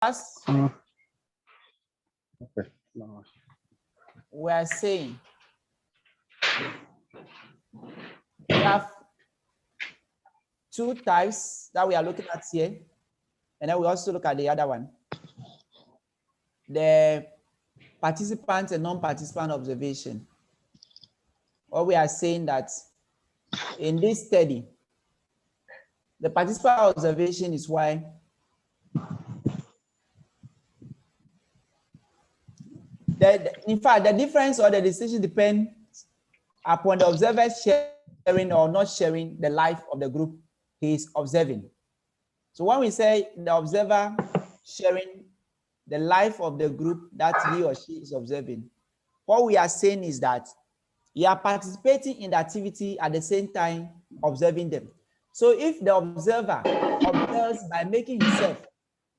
Okay. No. We are saying we have two types that we are looking at here, and then we also look at the other one, the participant and non-participant observation. Or we are saying that in this study, the participant observation is why in fact, the difference or the decision depends upon the observer sharing or not sharing the life of the group he is observing. So when we say the observer sharing the life of the group that he or she is observing, what we are saying is that you are participating in the activity at the same time observing them. So if the observer observes by making himself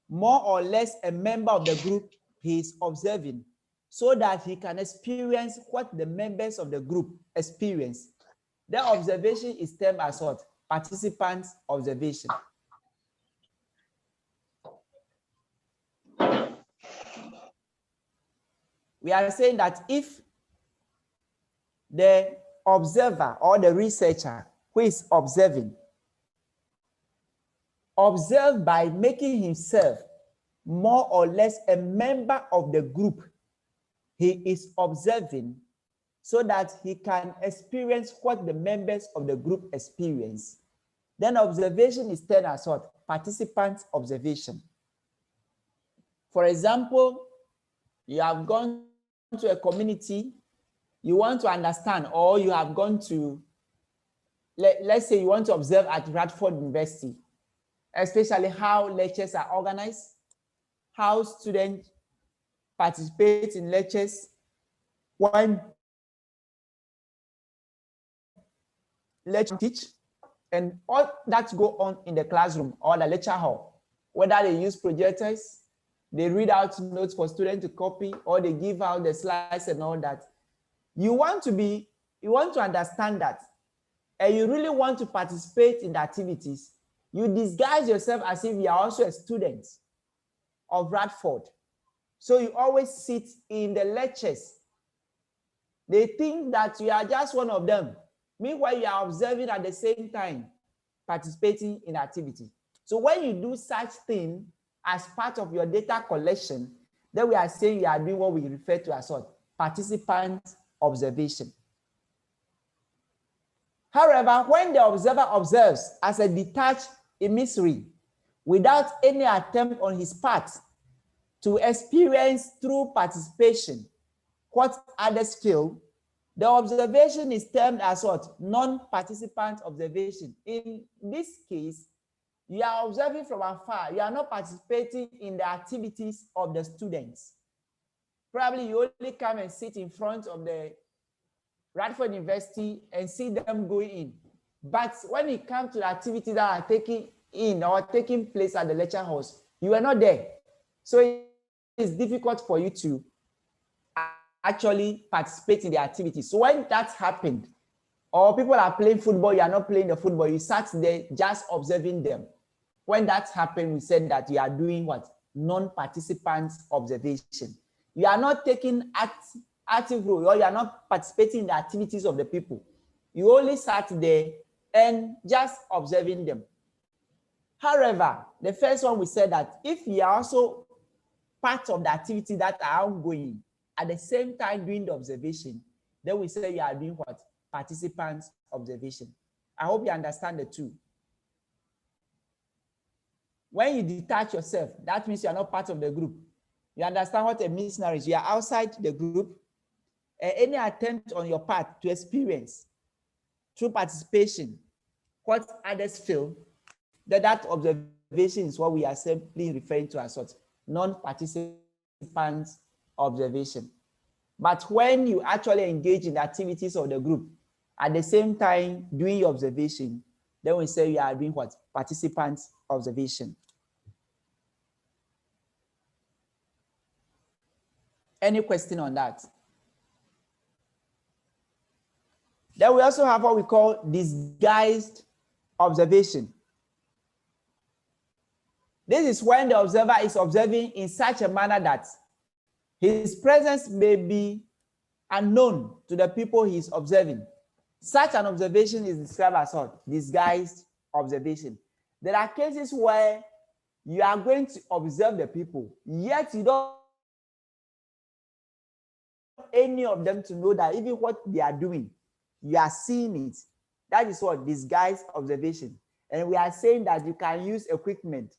more or less a member of the group he is observing, so that he can experience what the members of the group experience, the observation is termed as what? Participant observation. We are saying that if the observer or the researcher who is observing observe by making himself more or less a member of the group he is observing, so that he can experience what the members of the group experience, then observation is termed as what? Participant observation. For example, you have gone to a community, you want to understand, or you have gone to, let's say you want to observe at Radford University, especially how lectures are organized, how students participate in lectures, when lecture teach, and all that go on in the classroom or the lecture hall, whether they use projectors, they read out notes for students to copy, or they give out the slides and all that. You want to understand that, and you really want to participate in the activities. You disguise yourself as if you are also a student of Radford. So you always sit in the lectures. They think that you are just one of them. Meanwhile, you are observing at the same time, participating in activity. So when you do such thing as part of your data collection, then we are saying you are doing what we refer to as what? Participant observation. However, when the observer observes as a detached emissary, without any attempt on his part to experience through participation what others feel, the observation is termed as what? Non-participant observation. In this case, you are observing from afar. You are not participating in the activities of the students. Probably you only come and sit in front of the Radford University and see them going in. But when it comes to the activities that are taking in or taking place at the lecture halls, you are not there. So it's difficult for you to actually participate in the activities. So when that happened, or people are playing football, you are not playing the football, you sat there just observing them. When that happened, we said that you are doing what? Non-participant observation. You are not taking active role, or you are not participating in the activities of the people. You only sat there and just observing them. However, the first one we said that if you are also part of the activity that are ongoing, at the same time doing the observation, then we say you are doing what? Participant observation. I hope you understand the two. When you detach yourself, that means you are not part of the group. You understand what a missionary is. You are outside the group. Any attempt on your part to experience through participation what others feel, that observation is what we are simply referring to as what? Non-participant observation. But when you actually engage in the activities of the group, at the same time doing your observation, then we say you are doing what? Participant observation. Any question on that? Then we also have what we call disguised observation. This is when the observer is observing in such a manner that his presence may be unknown to the people he is observing. Such an observation is described as what? Disguised observation. There are cases where you are going to observe the people, yet you don't want any of them to know that even what they are doing, you are seeing it. That is what? Disguised observation. And we are saying that you can use equipment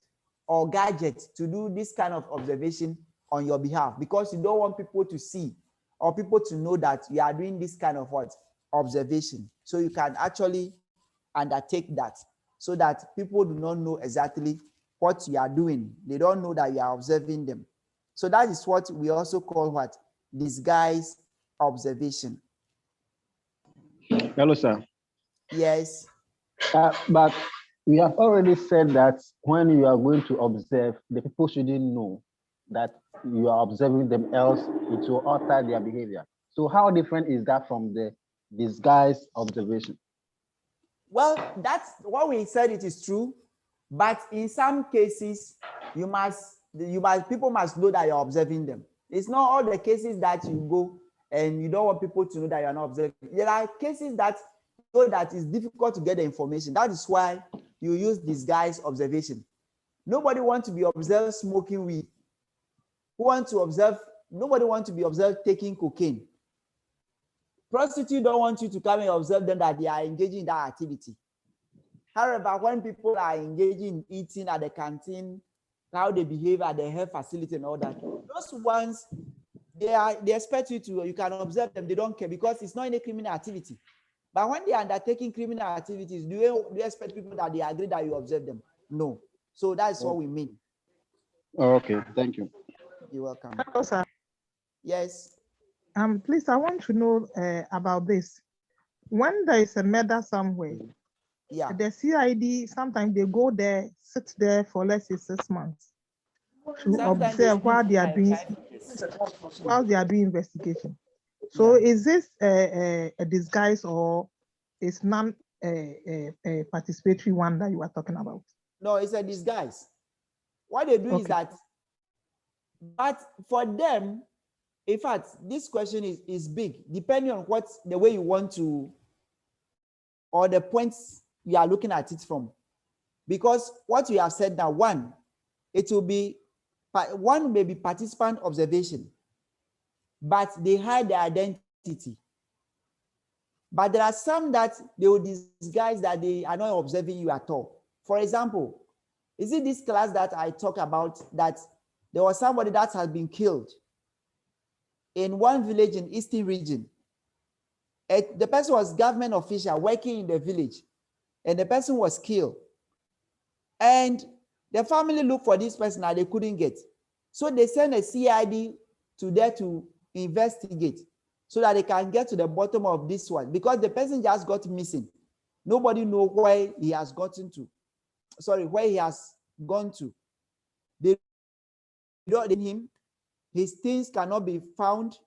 or gadgets to do this kind of observation on your behalf, because you don't want people to see or people to know that you are doing this kind of what? Observation. So you can actually undertake that so that people do not know exactly what you are doing. They don't know that you are observing them. So that is what we also call what? Disguised observation. Hello, sir. Yes. But we have already said that when you are going to observe, the people shouldn't know that you are observing them, else it will alter their behavior. So how different is that from the disguised observation? Well, that's what we said. It is true, but in some cases, people must know that you're observing them. It's not all the cases that you go and you don't want people to know that you're not observing. There are cases that you know that it's difficult to get the information. That is why you use disguised observation. Nobody wants to be observed smoking weed. Nobody wants to be observed taking cocaine. Prostitutes don't want you to come and observe them that they are engaging in that activity. However, when people are engaging in eating at the canteen, how they behave at the health facility and all that, those ones, they expect you can observe them, they don't care because it's not any criminal activity. But when they are undertaking criminal activities, do you expect people that they agree that you observe them? No. So that's what we mean. Okay, thank you. You're welcome. Hello, sir. Yes. Please, I want to know about this. When there is a murder somewhere, Yeah. the CID, sometimes they go there, sit there for let's say 6 months to Sometimes observe while they are doing investigation. So is this a disguise or is non a participatory one that you are talking about? No, it's a disguise. What they do is that, but for them, in fact, this question is big, depending on the way you want to, or the points you are looking at it from. Because what you have said now, one may be participant observation, but they hide their identity. But there are some that they will disguise that they are not observing you at all. For example, is it this class that I talk about that there was somebody that has been killed in one village in Eastern region? The person was government official working in the village, and the person was killed. And the family looked for this person and they couldn't get. So they sent a CID to there to investigate so that they can get to the bottom of this one, because the person just got missing. Nobody knows where he has gotten to. Sorry, where he has gone to. They don't know him. His things cannot be found.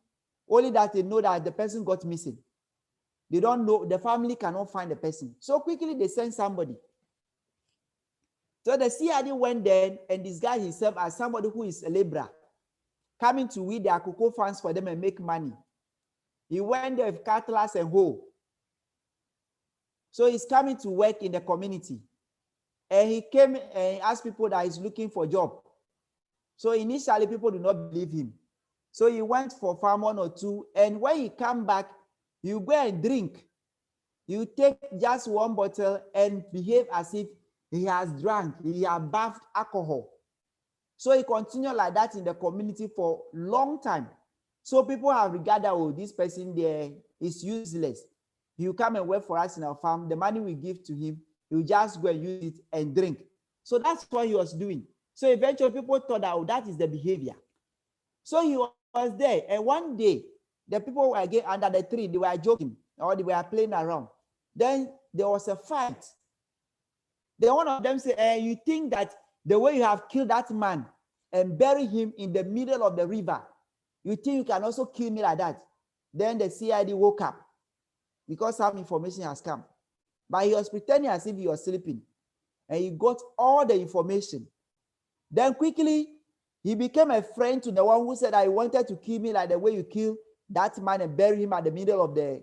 Only that they know that the person got missing. They don't know, the family cannot find the person. So quickly they send somebody. So the CID went there and disguised himself as somebody who is a laborer, coming to weed their cocoa farms for them and make money. He went there with cutlass and hoe. So he's coming to work in the community. And he came and asked people that he's looking for a job. So initially people do not believe him. So he went for farm 1 or 2, and when he come back, you go and drink. You take just 1 bottle and behave as if he has drunk, he has bathed alcohol. So he continued like that in the community for a long time. So people have regarded, oh, this person there is useless. He will come and work for us in our farm. The money we give to him, he will just go and use it and drink. So that's what he was doing. So eventually people thought that, oh, that is the behavior. So he was there. And one day, the people were again under the tree, they were joking or they were playing around. Then there was a fight. Then one of them said, you think that the way you have killed that man and buried him in the middle of the river, you think you can also kill me like that? Then the CID woke up because some information has come. But he was pretending as if he was sleeping. And he got all the information. Then quickly, he became a friend to the one who said, I wanted to kill me like the way you kill that man and bury him at the middle of the,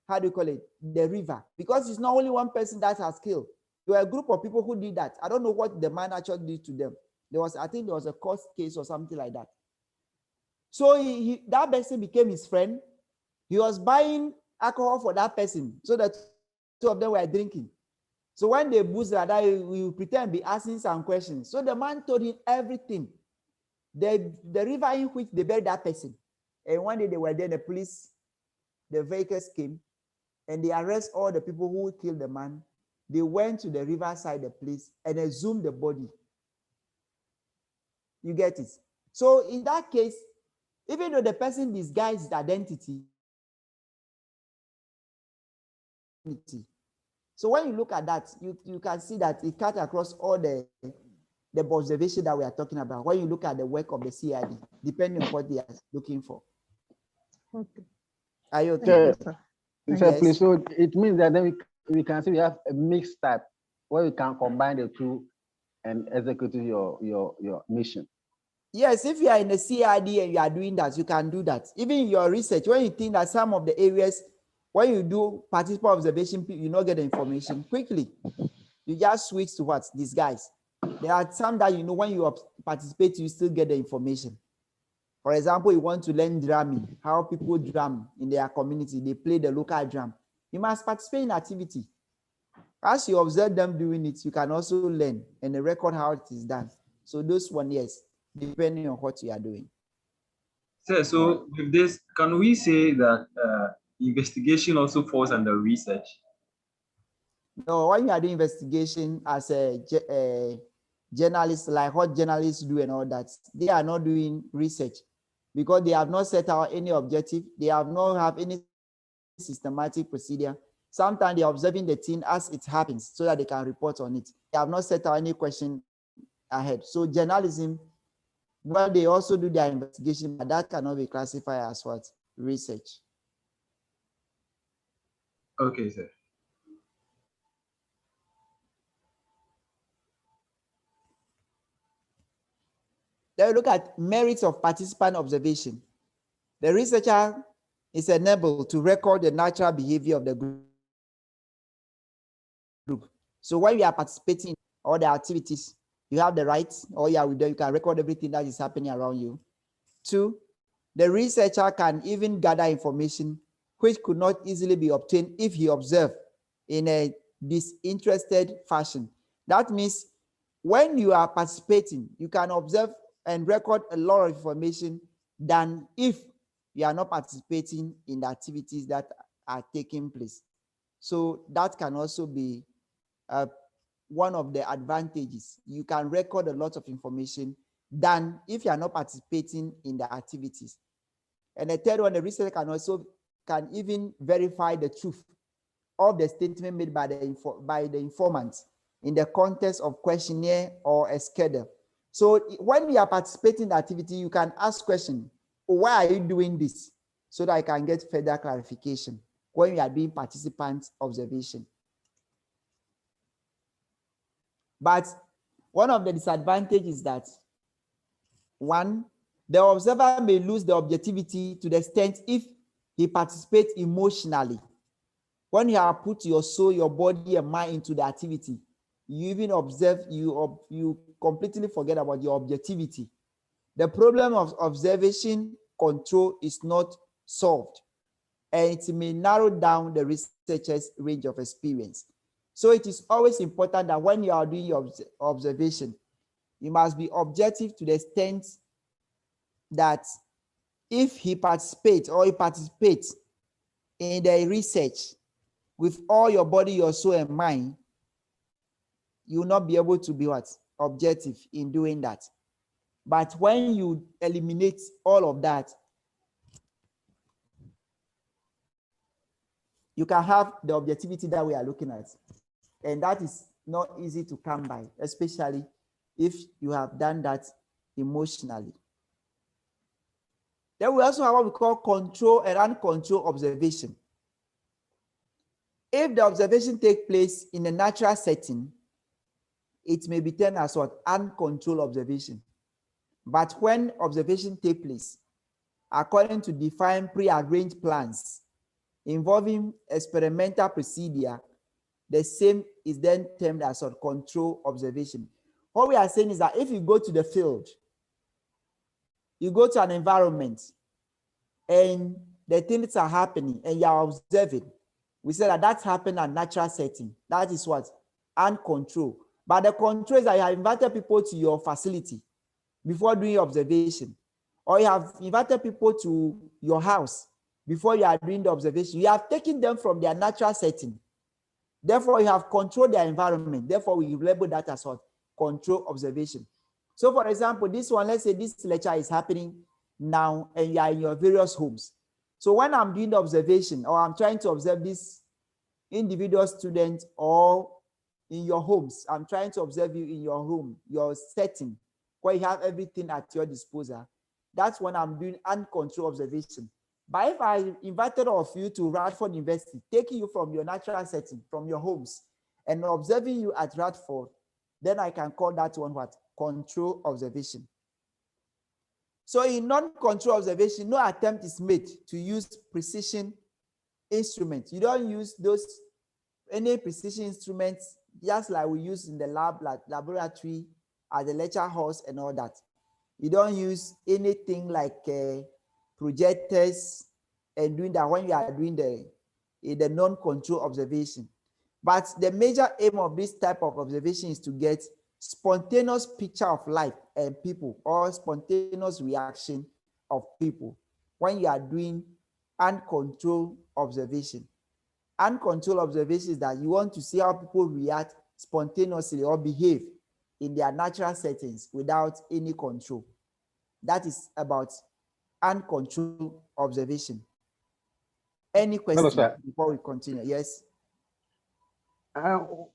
how do you call it, the river. Because it's not only one person that has killed. There were a group of people who did that. I don't know what the man actually did to them. I think there was a court case or something like that. So that person became his friend. He was buying alcohol for that person. So the two of them were drinking. So when they boozed like that, we pretend to be asking some questions. So the man told him everything. The river in which they buried that person. And one day they were there, the police, the vehicles came, and they arrest all the people who killed the man. They went to the riverside, the place, and exhumed the body. You get it? So in that case, even though the person disguised his identity, so when you look at that, you can see that it cut across all the observation that we are talking about. When you look at the work of the CID, depending on what they are looking for. Okay. Are you okay? Thank you, sir. Yes. Please, so it means that then we can see we have a mixed type where we can combine the two and execute your mission. Yes, if you are in the CID and you are doing that, you can do that. Even in your research, when you think that some of the areas, when you do participant observation, you not get the information quickly. You just switch to what? Disguise. There are some that you know when you participate, you still get the information. For example, you want to learn drumming, how people drum in their community, they play the local drum. You must participate in activity. As you observe them doing it, you can also learn and record how it is done. So those one, yes, depending on what you are doing. Sir, so with this, can we say that investigation also falls under research? No, when you are doing investigation as a journalist, like what journalists do and all that, they are not doing research because they have not set out any objective. They have not have any systematic procedure. Sometimes they are observing the thing as it happens so that they can report on it. They have not set out any question ahead. So journalism, well, they also do their investigation, but that cannot be classified as what? Research. Okay, sir. Then we look at merits of participant observation. The researcher is enabled to record the natural behavior of the group. So when you are participating in all the activities, you have the rights, or you are with them, you can record everything that is happening around you. 2, the researcher can even gather information which could not easily be obtained if he observed in a disinterested fashion. That means when you are participating, you can observe and record a lot of information than if you are not participating in the activities that are taking place. So that can also be one of the advantages. You can record a lot of information than if you are not participating in the activities. And the third one, the researcher can even verify the truth of the statement made by the informant in the context of questionnaire or a schedule. So when you are participating in the activity, you can ask questions. Why are you doing this? So that I can get further clarification when you are doing participant observation. But one of the disadvantages is that, 1, the observer may lose the objectivity to the extent if he participates emotionally. When you have put your soul, your body, and mind into the activity, you even observe, you completely forget about your objectivity. The problem of observation control is not solved, and it may narrow down the researcher's range of experience. So it is always important that when you are doing your observation, you must be objective to the extent that if he participates in the research with all your body, your soul, and mind, you will not be able to be what? Objective in doing that. But when you eliminate all of that, you can have the objectivity that we are looking at. And that is not easy to come by, especially if you have done that emotionally. Then we also have what we call control and uncontrolled observation. If the observation takes place in a natural setting, it may be termed as what? Uncontrolled observation. But when observation takes place, according to defined prearranged plans involving experimental procedure, the same is then termed as a control observation. What we are saying is that if you go to the field, you go to an environment and the things are happening and you are observing, we say that that's happened at natural setting. That is what? Uncontrolled. But the control is that you have invited people to your facility before doing observation, or you have invited people to your house before you are doing the observation. You have taken them from their natural setting. Therefore, you have controlled their environment. Therefore, we label that as what? Control observation. So, for example, this one, let's say this lecture is happening now and you are in your various homes. So when I'm doing the observation or I'm trying to observe this individual student or in your homes, I'm trying to observe you in your home, your setting, where you have everything at your disposal. That's when I'm doing uncontrolled observation. But if I invited all of you to Radford University, taking you from your natural setting, from your homes, and observing you at Radford, then I can call that one what? Control observation. So in non-control observation, no attempt is made to use precision instruments. You don't use any precision instruments just like we use in the laboratory, at the lecture halls and all that. You don't use anything like projectors and doing that when you are doing the non-control observation. But the major aim of this type of observation is to get spontaneous picture of life and people, or spontaneous reaction of people when you are doing uncontrolled observation. Uncontrolled observation is that you want to see how people react spontaneously or behave in their natural settings without any control. That is about uncontrolled observation. Any question before we continue? Yes.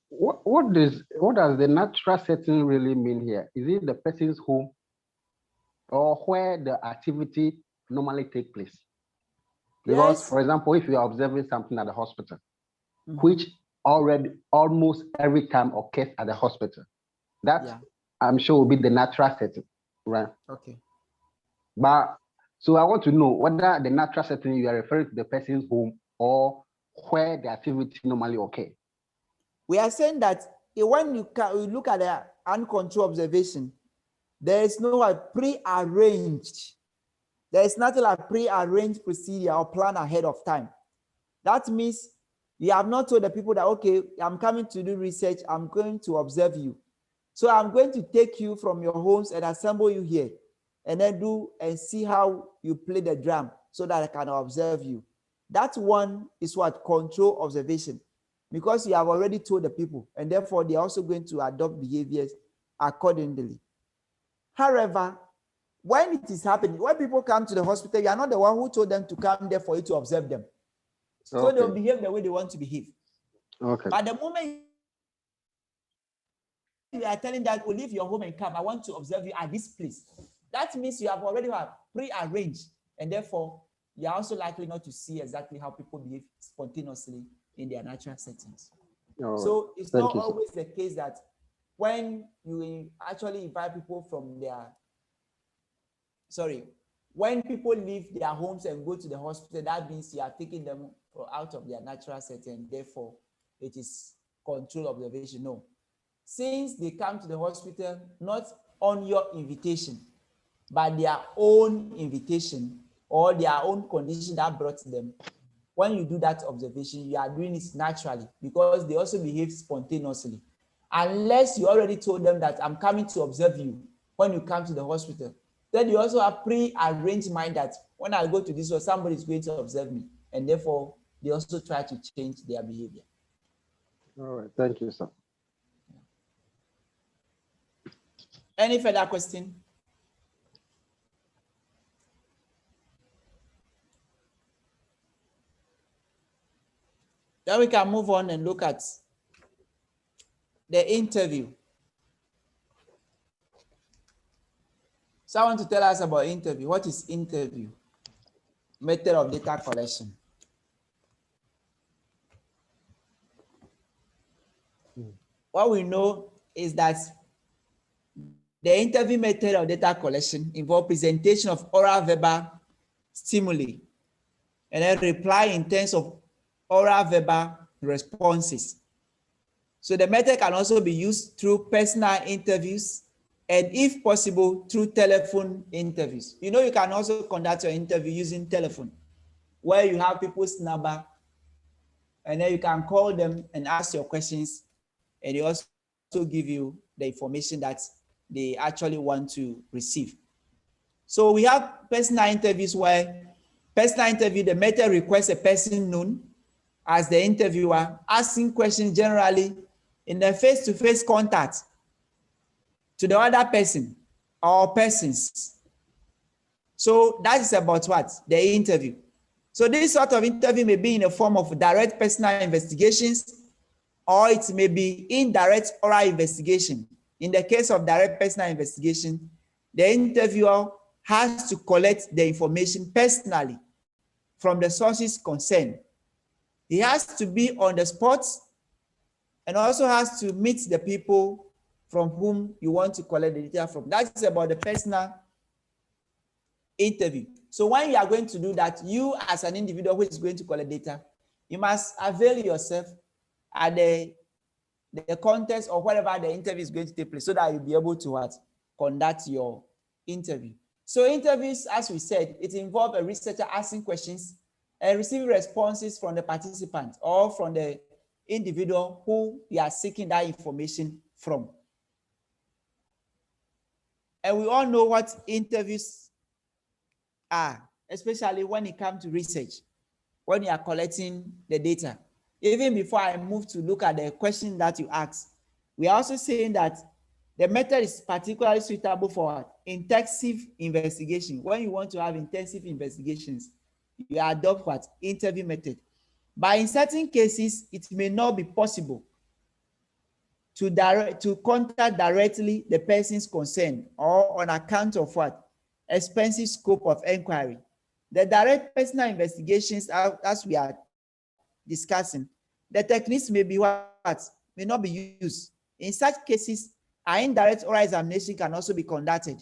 What does the natural setting really mean here? Is it the person's home or where the activity normally takes place? Because, Yes. for example, if you are observing something at the hospital, which already almost every time occurs at the hospital, that I'm sure will be the natural setting, right? Okay. But so I want to know whether the natural setting you are referring to the person's home or where the activity normally occurs. We are saying that when you look at the uncontrolled observation, there is no pre-arranged. There is nothing like pre-arranged procedure or plan ahead of time. That means you have not told the people that, okay, I'm coming to do research, I'm going to observe you. So I'm going to take you from your homes and assemble you here and then do and see how you play the drum so that I can observe you. That one is what? Control observation. Because you have already told the people, and therefore they're also going to adopt behaviors accordingly. However, when it is happening, when people come to the hospital, you are not the one who told them to come there for you to observe them. So they'll behave the way they want to behave. Okay. But the moment you are telling that, oh, leave your home and come, I want to observe you at this place. That means you have already pre-arranged, and therefore you are also likely not to see exactly how people behave spontaneously in their natural settings. So it's not always the case that when you actually invite people from when people leave their homes and go to the hospital, that means you are taking them out of their natural setting, therefore it is controlled observation. No. Since they come to the hospital, not on your invitation, but their own invitation or their own condition that brought them, when you do that observation, you are doing it naturally because they also behave spontaneously. Unless you already told them that I'm coming to observe you when you come to the hospital, then you also have pre-arranged mind that when I go to this one, somebody is going to observe me, and therefore they also try to change their behavior. All right, thank you, sir. Any further question? Then we can move on and look at the interview. So I want to tell us about interview. What is interview? Method of data collection. What we know is that the interview method of data collection involves presentation of oral verbal stimuli and then reply in terms of oral verbal responses. So the method can also be used through personal interviews and if possible through telephone interviews. You know, you can also conduct your interview using telephone where you have people's number and then you can call them and ask your questions and they also give you the information that they actually want to receive. So we have personal interviews where personal interview, the method requests a person known as the interviewer asking questions generally in a face-to-face contact to the other person or persons. So that is about what? The interview. So this sort of interview may be in the form of direct personal investigations or it may be indirect oral investigation. In the case of direct personal investigation, the interviewer has to collect the information personally from the sources concerned. He has to be on the spot and also has to meet the people from whom you want to collect the data from. That's about the personal interview. So when you are going to do that, you as an individual who is going to collect data, you must avail yourself at the context or whatever the interview is going to take place so that you'll be able to what? Conduct your interview. So interviews, as we said, it involves a researcher asking questions and receiving responses from the participant or from the individual who they are seeking that information from. And we all know what interviews are, especially when it comes to research, when you are collecting the data. Even before I move to look at the question that you asked, we are also saying that the method is particularly suitable for intensive investigation. When you want to have intensive investigations, you adopt what? Interview method. But in certain cases, it may not be possible to contact directly the persons concerned or on account of what? Expensive scope of inquiry. The direct personal investigations, as we are discussing, the techniques may be what? May not be used. In such cases, an indirect oral examination can also be conducted.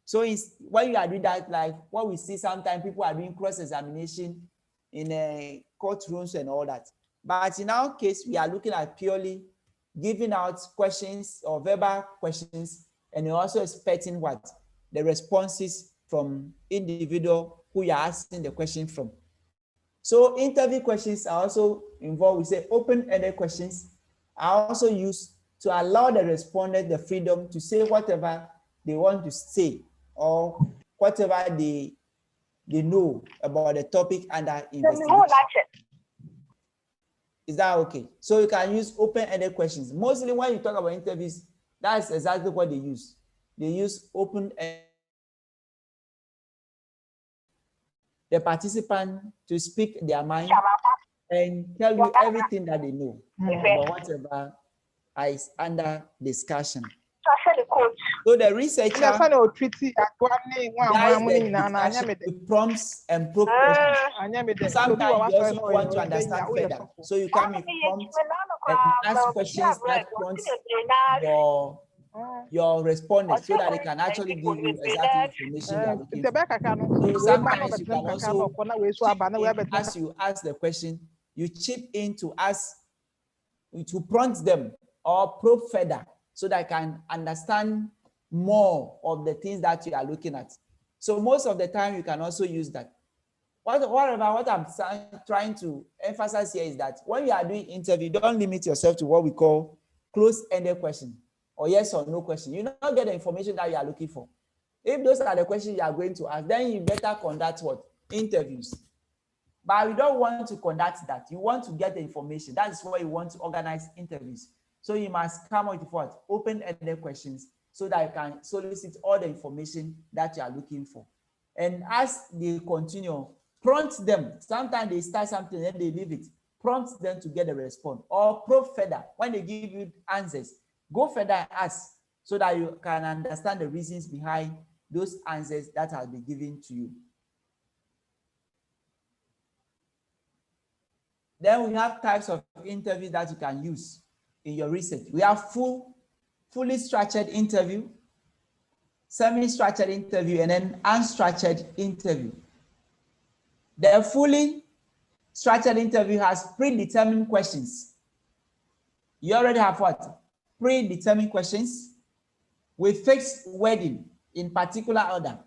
So when you are doing that, like what we see sometimes people are doing cross-examination in courtrooms and all that. But in our case, we are looking at purely giving out questions or verbal questions, and you're also expecting what? The responses from individual who you're asking the question from. So interview questions are also involved. We say open-ended questions are also used to allow the respondent the freedom to say whatever they want to say or whatever they know about the topic under investigation. Is that okay? So you can use open-ended questions. Mostly when you talk about interviews, that's exactly what they use. They use open-ended. The participant to speak their mind and tell you everything that they know about whatever is under discussion. So the researcher guides the discussion with prompts and probe questions. Sometimes you also want to understand further. So you come with prompts and ask questions that prompt your respondents so that they can actually give you exact information you are looking for. So sometimes you can also chip in as you ask the question, you chip in to ask, to prompt them or probe further so that I can understand more of the things that you are looking at. So most of the time you can also use that. What I'm trying to emphasize here is that when you are doing interview, don't limit yourself to what we call closed-ended question or yes or no question. You don't get the information that you are looking for. If those are the questions you are going to ask, then you better conduct what? Interviews. But you don't want to conduct that. You want to get the information. That is why you want to organize interviews. So you must come up with what? Open-ended questions so that you can solicit all the information that you are looking for. And as they continue, prompt them. Sometimes they start something and they leave it. Prompt them to get a response or probe further. When they give you answers, go further and ask so that you can understand the reasons behind those answers that have been given to you. Then we have types of interviews that you can use in your research. We have full fully structured interview, semi-structured interview, and then unstructured interview. The fully structured interview has predetermined questions. You already have what? Predetermined questions with fixed wording in particular order.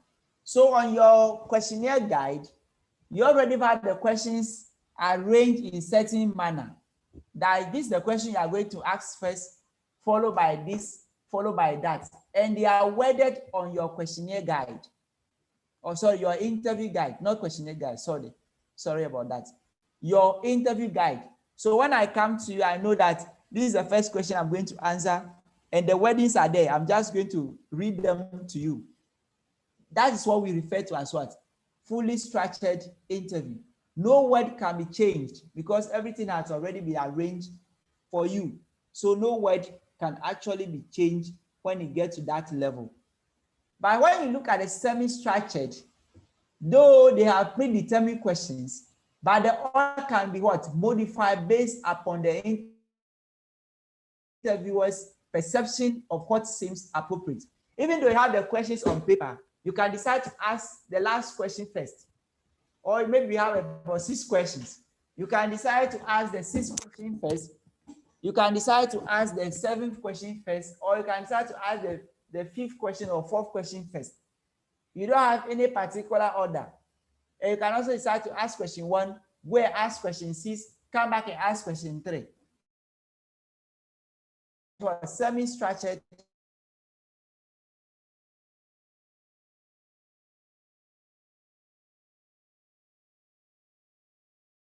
So on your questionnaire guide, you already have the questions arranged in certain manner. That this is the question you are going to ask first, followed by this, followed by that. And they are worded on your questionnaire guide. Or sorry, your interview guide, not questionnaire guide, sorry about that. Your interview guide. So when I come to you, I know that this is the first question I'm going to answer, and the wordings are there. I'm just going to read them to you. That is what we refer to as what? Fully structured interview. No word can be changed because everything has already been arranged for you. So no word can actually be changed when you get to that level. But when you look at the semi-structured, though they have predetermined questions, but the order can be what? Modified based upon the interviewer's perception of what seems appropriate. Even though you have the questions on paper, you can decide to ask the last question first. Or maybe you have about 6 questions. You can decide to ask the 6th question first. You can decide to ask the 7th question first, or you can decide to ask the 5th question or 4th question first. You don't have any particular order. And you can also decide to ask question 1, go and ask question 6, come back and ask question 3. For semi-structured,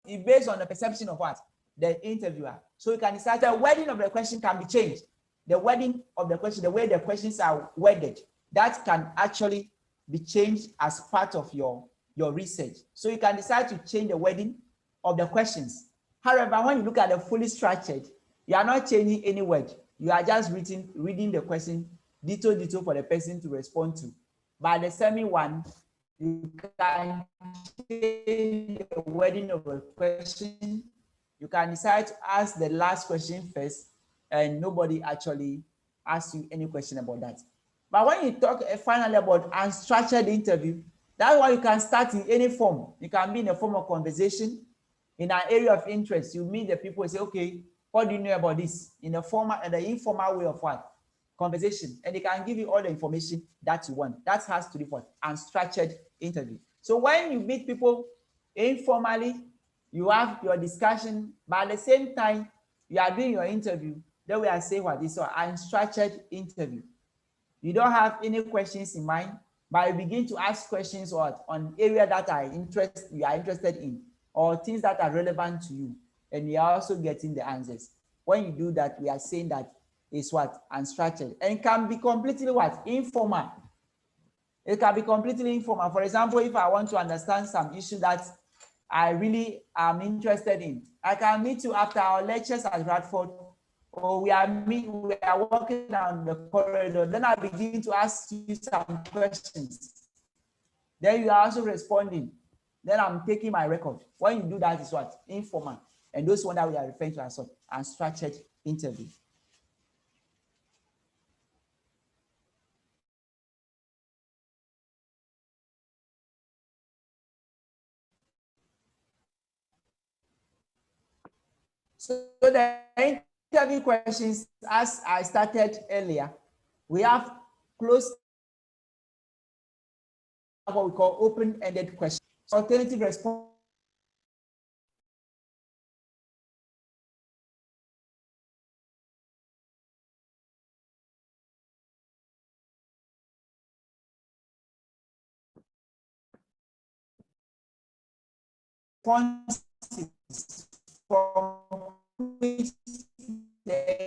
it's based on the perception of what? The interviewer. So you can decide the wording of the question can be changed. The wording of the question, the way the questions are worded, that can actually be changed as part of your research. So you can decide to change the wording of the questions. However, when you look at the fully structured, you are not changing any word. You are just reading the question detail for the person to respond to. But the semi one, you can change the wording of a question. You can decide to ask the last question first, and nobody actually asks you any question about that. But when you talk finally about unstructured interview, that's why you can start in any form. You can be in a form of conversation, in an area of interest. You meet the people and say, okay, what do you know about this? In a formal and the informal way of what? Conversation. And they can give you all the information that you want. That has to do with unstructured interview. So when you meet people informally, you have your discussion, but at the same time, you are doing your interview, then we are saying what this is an unstructured interview. You don't have any questions in mind, but you begin to ask questions on area that you are interested in, or things that are relevant to you, and you are also getting the answers. When you do that, we are saying that is what? Unstructured. And it can be completely what? Informal. It can be completely informal. For example, if I want to understand some issue that I really am interested in, I can meet you after our lectures at Bradford, or we are walking down the corridor. Then I begin to ask you some questions. Then you are also responding. Then I'm taking my record. When you do that, is what? Informal. And those one that we are referring to as unstructured interview. So the interview questions, as I started earlier, we have closed what we call open-ended questions. Alternative response. Responses from which the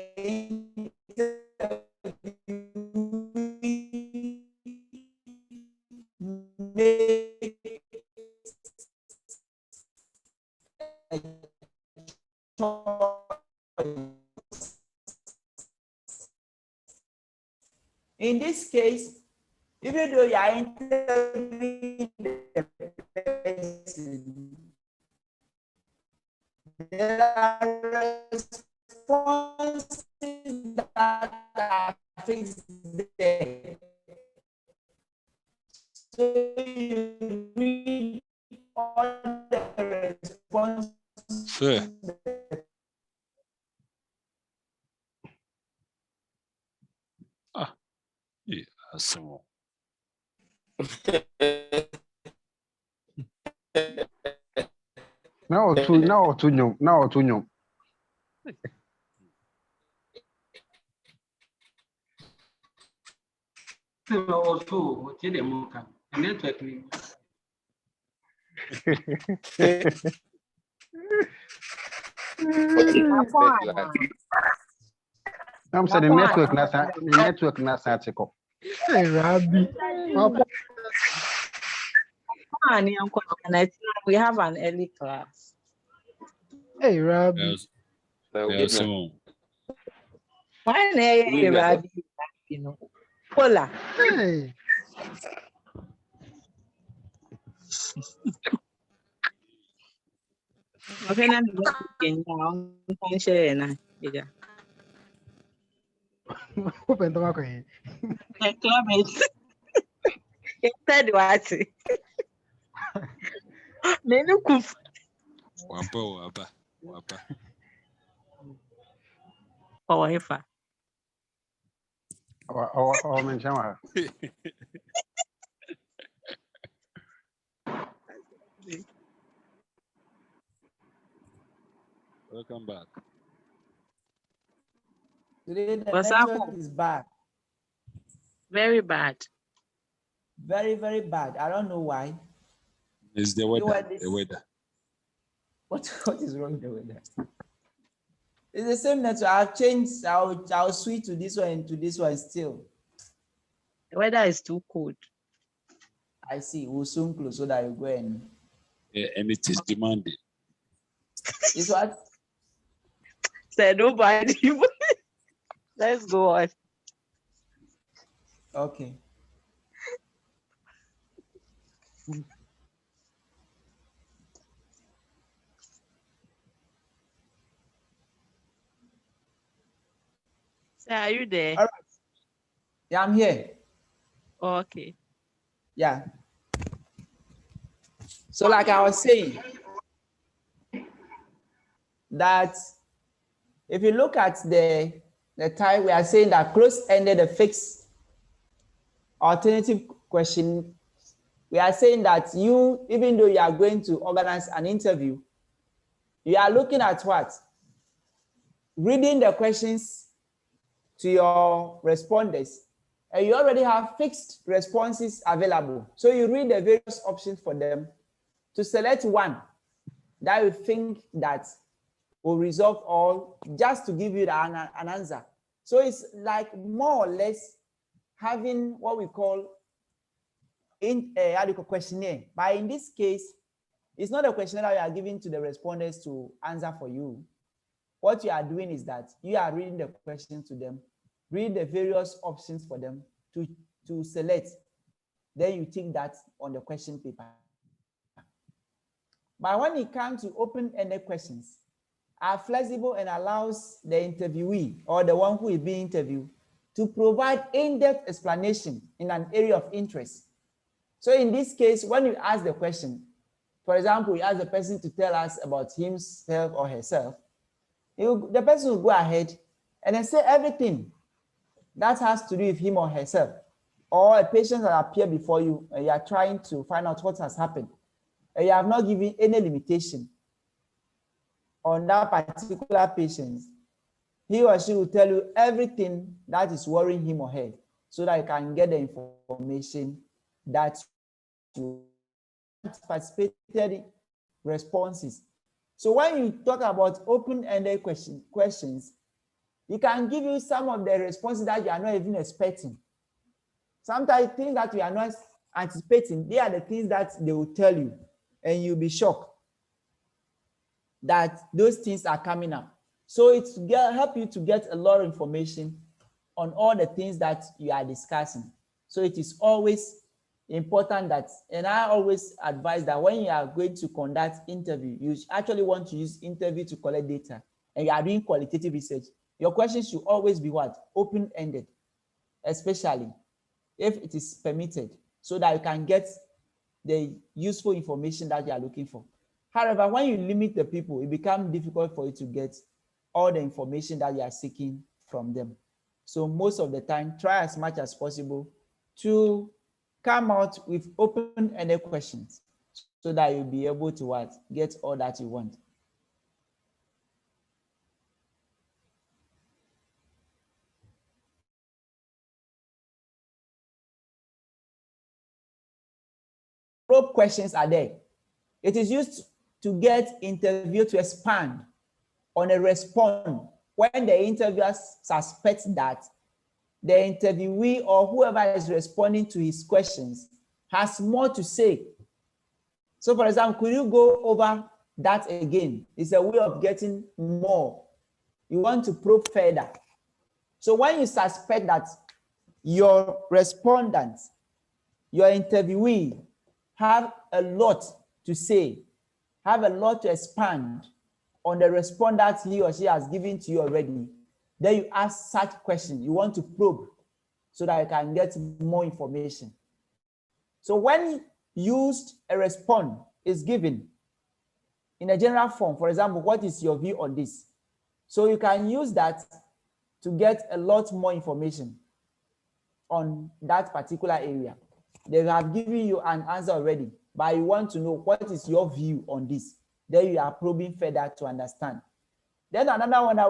in this case, even though you are interviewing the person, there are responses that are fixed there. So you read all the responses. Sir. Yeah, some. Now to nyom. I'm saying the network na satiko. Hey, Rabbi. We have an early class. Hey, Rabbi. Yes. Yeah, some. Why na Rabbi? You know, Pola. Hey. Okay, na can share na. Open the market. Clement. Said what? Nenu kuf. Wapa. Oh, hefa. Oh, mention her. Welcome back. Today the What's network happening? is bad. Very bad. Very, very bad. I don't know why. It's the weather. The weather. What is wrong with the weather? It's the same network. I've changed. I'll switch to this one and to this one still. The weather is too cold. I see. We'll soon close so that you go and. Yeah, and it is demanding. It's what? Said nobody. Let's go on. Okay. So are you there? All right. Yeah, I'm here. Oh, okay. Yeah. So, like I was saying, that if you look at the time, we are saying that close-ended, a fixed alternative question, we are saying that you, even though you are going to organize an interview, you are looking at what? Reading the questions to your respondents, and you already have fixed responses available. So you read the various options for them to select one that you think that will resolve all, just to give you an answer. So it's like more or less having what we call questionnaire. But in this case, it's not a questionnaire that you are giving to the respondents to answer for you. What you are doing is that you are reading the questions to them, read the various options for them to select. Then you take that on the question paper. But when it comes to open-ended questions, are flexible and allows the interviewee or the one who is being interviewed to provide in-depth explanation in an area of interest. So in this case, when you ask the question, for example, you ask the person to tell us about himself or herself, the person will go ahead and then say everything that has to do with him or herself, or a patient that appear before you and you are trying to find out what has happened, and you have not given any limitation on that particular patient. He or she will tell you everything that is worrying him or her so that you can get the information that you participated responses. So when you talk about open-ended questions, it can give you some of the responses that you are not even expecting. Sometimes things that you are not anticipating, they are the things that they will tell you, and you'll be shocked that those things are coming up. So it's help you to get a lot of information on all the things that you are discussing. So it is always important that, and I always advise that when you are going to conduct interview, you actually want to use interview to collect data, and you are doing qualitative research, your questions should always be what? Open-ended. especially if it is permitted, so that you can get the useful information that you are looking for. However, when you limit the people, it becomes difficult for you to get all the information that you are seeking from them. So most of the time, try as much as possible to come out with open-ended questions so that you'll be able to what? Get all that you want. Probe questions are there. It is used to get interviewer to expand on a response when the interviewer suspects that the interviewee or whoever is responding to his questions has more to say. So for example, could you go over that again? It's a way of getting more. You want to probe further. So when you suspect that your respondent, your interviewee, have a lot to say, have a lot to expand on the response that he or she has given to you already, then you ask such questions. You want to probe so that you can get more information. So when used, a response is given in a general form. For example, what is your view on this? So you can use that to get a lot more information on that particular area. They have given you an answer already, but you want to know what is your view on this. Then you are probing further to understand. Then another one that